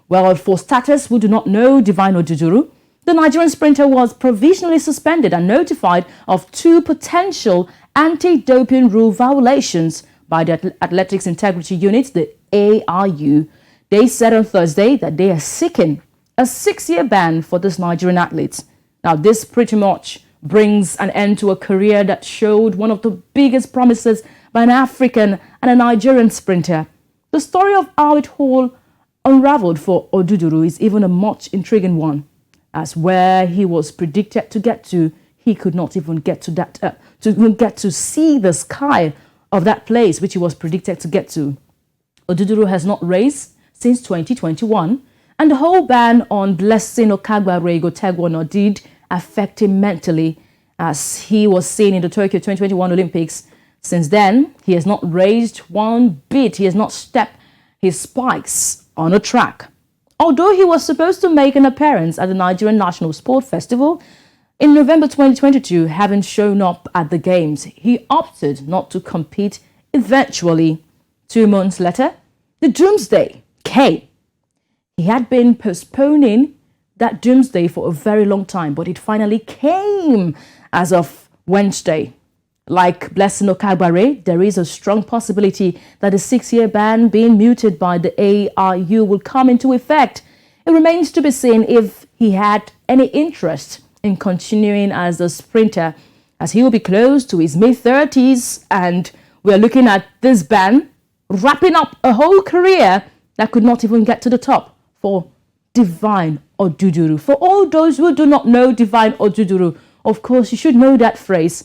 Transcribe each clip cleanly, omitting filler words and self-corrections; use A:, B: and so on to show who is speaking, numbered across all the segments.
A: Well, for starters who do not know Divine Oduduru, the Nigerian Sprinter was provisionally suspended and notified of 2 potential anti-doping rule violations by the Athletics Integrity Unit, the ARU. They said on Thursday that they are seeking a 6-year ban for this Nigerian athlete. Now, this pretty much brings an end to a career that showed one of the biggest promises by an African and a Nigerian sprinter. The story of how it all unraveled for Oduduru is even a much intriguing one, as where he was predicted to get to, he could not even get to that, to see the sky of that place which he was predicted to get to. Oduduru has not raced since 2021, and the whole ban on Blessing Okagbare did affect him mentally, as he was seen in the Tokyo 2021 Olympics. Since then, he has not raced one bit. He has not stepped his spikes on a track. Although he was supposed to make an appearance at the Nigerian National Sport Festival in November 2022, having shown up at the Games, he opted not to compete eventually. 2 months later, the doomsday came. He had been postponing that doomsday for a very long time, but it finally came as of Wednesday. Like Blessing Okagbare, there is a strong possibility that the 6-year ban being mooted by the ARU will come into effect. It remains to be seen if he had any interest in continuing as a sprinter, as he will be close to his mid-30s, and we're looking at this ban wrapping up a whole career that could not even get to the top for Divine Oduduru. For all those who do not know Divine Oduduru, of course, you should know that phrase,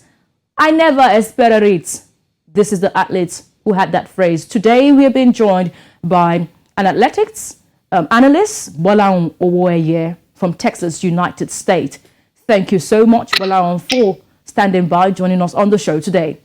A: "I never expected it." This is the athlete who had that phrase. Today, we are being joined by an athletics analyst, Gbolahan Owoeye from Texas, United States. Thank you so much, Gbolahan, for standing by, joining us on the show today.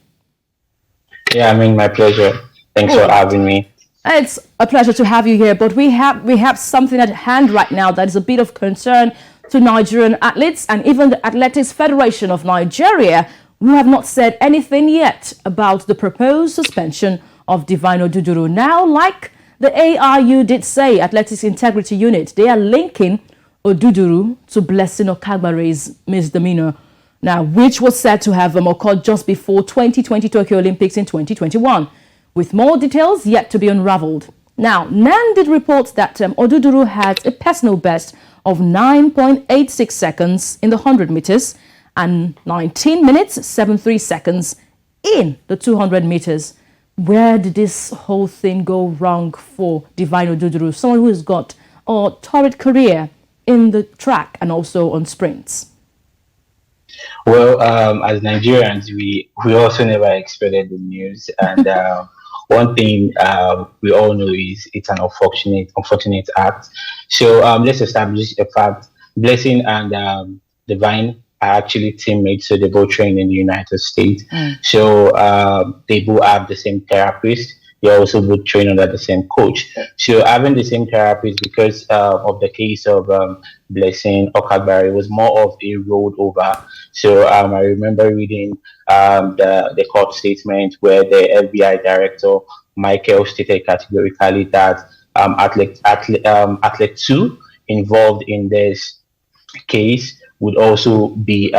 B: Yeah, my pleasure. Thanks for having me.
A: It's a pleasure to have you here, but we have something at hand right now that is a bit of concern to Nigerian athletes and even the Athletics Federation of Nigeria, who have not said anything yet about the proposed suspension of Divine Oduduru. Now, like the ARU did say, Athletics Integrity Unit, they are linking Oduduru to Blessing Okagbare's misdemeanor, now which was said to have occurred just before 2020 Tokyo Olympics in 2021, with more details yet to be unraveled. Now, NAN did report that Oduduru had a personal best of 9.86 seconds in the 100 meters and 19 minutes 73 seconds in the 200 meters. Where did this whole thing go wrong for Divine Oduduru, someone who has got a torrid career in the track and also on sprints?
B: Well, as Nigerians, we also never expected the news, and one thing we all know is it's an unfortunate act. So let's establish a fact. Blessing and Divine are actually teammates, so they both train in the United States. So they both have the same therapist. They also both train under the same coach. So having the same therapist, because of the case of Blessing Okagbare, was more of a road over. So I remember reading the court statement where the FBI director Michael stated categorically that athlete 2 involved in this case would also be,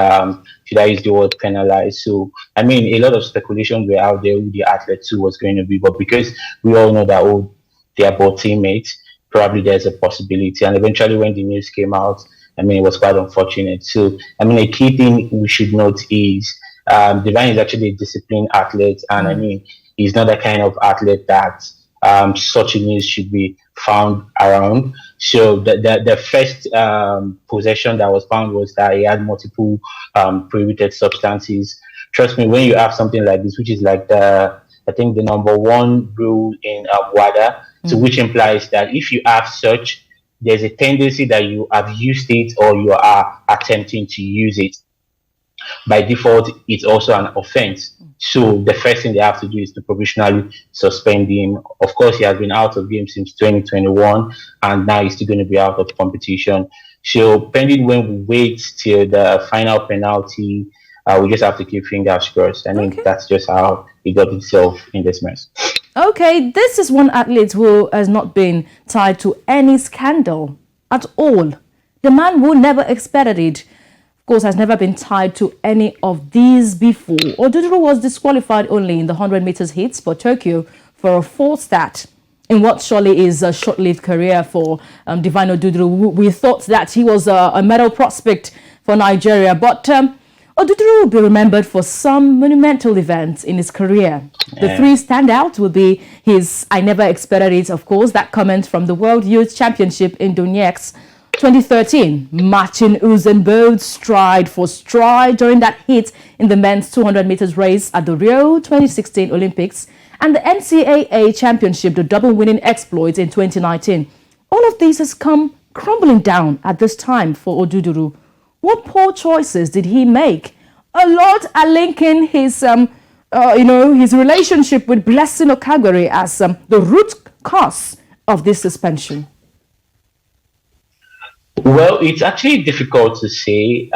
B: should I use the word, penalized. So, a lot of speculations were out there who the athlete 2 was going to be, but because we all know that they are both teammates, probably there's a possibility. And eventually when the news came out, it was quite unfortunate. So, a key thing we should note is Divine is actually a disciplined athlete, and he's not the kind of athlete that such a news should be found around. So the first possession that was found was that he had multiple prohibited substances. Trust me, when you have something like this, which is like I think the number 1 rule in WADA, so which implies that if you have such, there's a tendency that you have used it or you are attempting to use it. By default, it's also an offense. So the first thing they have to do is to provisionally suspend him. Of course, he has been out of game since 2021, and now he's still going to be out of competition. So pending when we wait till the final penalty, we just have to keep fingers crossed. That's just how he got himself in this mess.
A: Okay, this is one athlete who has not been tied to any scandal at all. The man who never expected it, of course, has never been tied to any of these before. Oduduru was disqualified only in the 100 meters heats for Tokyo for a false start in what surely is a short-lived career for Divine Oduduru. We thought that he was a medal prospect for Nigeria, but Oduduru will be remembered for some monumental events in his career. The three standouts will be his "I never expected it," of course, that comment from the World Youth Championship in Donetsk 2013, matching Usain Bolt stride for stride during that heat in the men's 200 meters race at the Rio 2016 Olympics, and the NCAA Championship, the double winning exploits in 2019. All of this has come crumbling down at this time for Oduduru. What poor choices did he make? A lot are linking his, his relationship with Blessing Okagbare as the root cause of this suspension.
B: Well, it's actually difficult to say.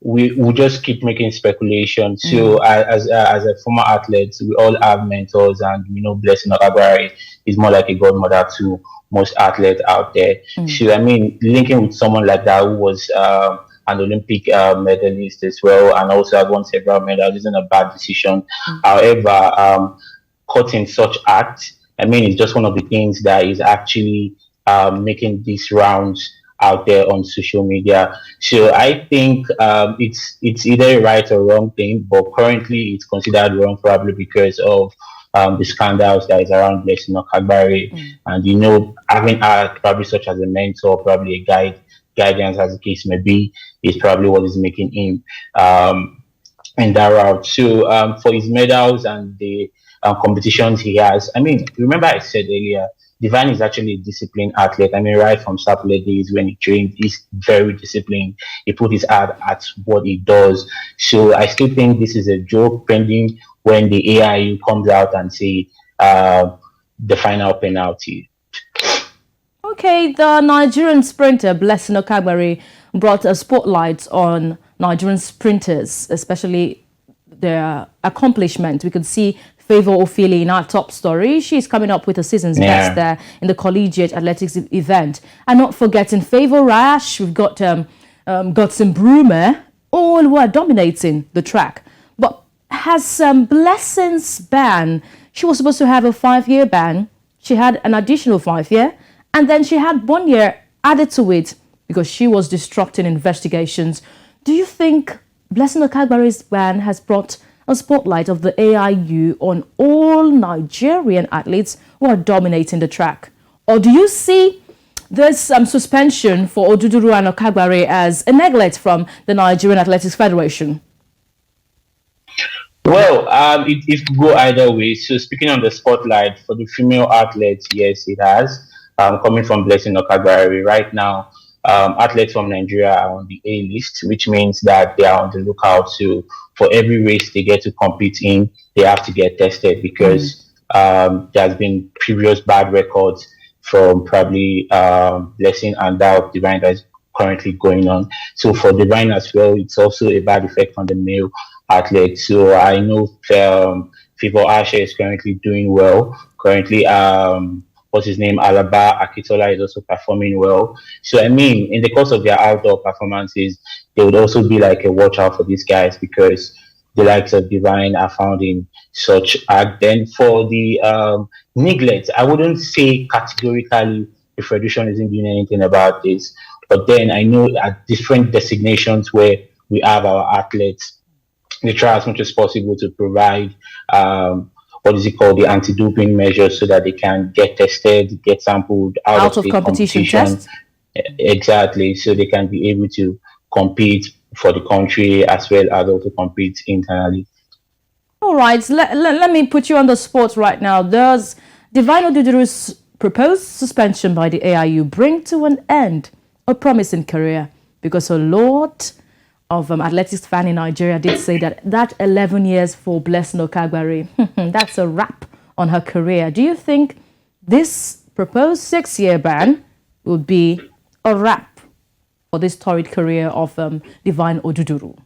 B: We just keep making speculation. So, as a former athlete, we all have mentors, and we know Blessing Okagbare is more like a godmother to most athletes out there. So, I mean, linking with someone like that who was an Olympic medalist as well, and also had won several medals, isn't a bad decision. However, caught in such act, I mean, it's just one of the things that is actually making these rounds out there on social media. So I think it's either a right or wrong thing, but currently it's considered wrong probably because of the scandals that is around Blessing Okagbare, and having probably such as a mentor, probably a guidance as the case may be, is probably what is making him in that route. So for his medals and the competitions he has, I mean, remember I said earlier, Divine is actually a disciplined athlete. I mean, right from Saturday days when he trained, he's very disciplined. He put his heart at what he does. So I still think this is a joke pending when the AIU comes out and say the final penalty.
A: Okay, the Nigerian sprinter Blessing Okagbare brought a spotlight on Nigerian sprinters, especially their accomplishment. We could see Favour Ofili in our top story. She's coming up with a season's best there in the collegiate athletics event. And not forgetting Favour Rash, we've got some Brumer, all who are dominating the track. But has Blessing's ban, she was supposed to have a 5-year ban. She had an additional 5-year, and then she had 1 year added to it because she was disrupting investigations. Do you think Blessing Okagbare's ban has brought a spotlight of the AIU on all Nigerian athletes who are dominating the track? Or do you see this suspension for Oduduru and Okagbare as a neglect from the Nigerian Athletics Federation?
B: Well, it could go either way. So speaking on the spotlight for the female athletes, yes, it has. Coming from Blessing Okagbare right now, athletes from Nigeria are on the A list, which means that they are on the lookout to, for every race they get to compete in, they have to get tested because there's been previous bad records from probably Blessing and that of Divine that is currently going on. So for Divine as well, it's also a bad effect on the male athletes. So I know Favour Ashe is currently doing well. Currently, what's his name? Alaba Akitola is also performing well. So I mean, in the course of their outdoor performances, they would also be like a watch out for these guys because the likes of Divine are found in such act. Then for the neglect, I wouldn't say categorically the Federation isn't doing anything about this, but then I know at different designations where we have our athletes, they try as much as possible to provide what is it called, the anti-doping measures so that they can get tested, get sampled out of the competition.
A: Test.
B: Exactly, so they can be able to compete for the country as well as also compete internally.
A: All right, let me put you on the spot right now. Does Divine Oduduru's proposed suspension by the AIU bring to an end a promising career? Because a lot of athletics fan in Nigeria did say that 11 years for Blessing Okagbare, that's a wrap on her career. Do you think this proposed 6-year ban would be a wrap for this torrid career of Divine Oduduru?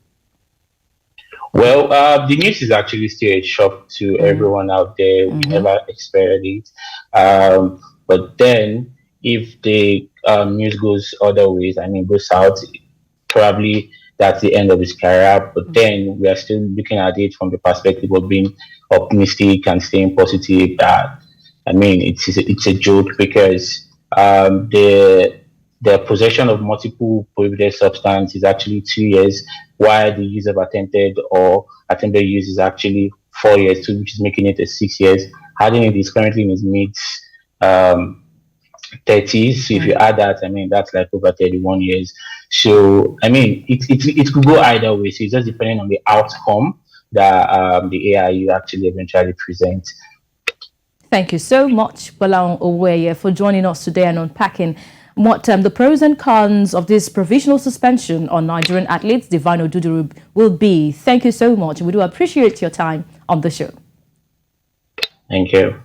B: Well, the news is actually still a shock to everyone out there. We never expected it. But then, if the news goes other ways, I mean, goes south, probably that's the end of his career. But then we are still looking at it from the perspective of being optimistic and staying positive. That I mean, it's a joke because the possession of multiple prohibited substance is actually 2 years, while the use of attempted use is actually 4 years, too, which is making it a 6 years. Having it is currently in his mid um, 30s. So if you add that, I mean, that's like over 31 years. So, I mean, it could go either way. So it's just depending on the outcome that the AIU actually eventually presents.
A: Thank you so much, Gbolahan Owoeye, for joining us today and unpacking what the pros and cons of this provisional suspension on Nigerian athletes, Gbolahan Oduduru, will be. Thank you so much. We do appreciate your time on the show.
B: Thank you.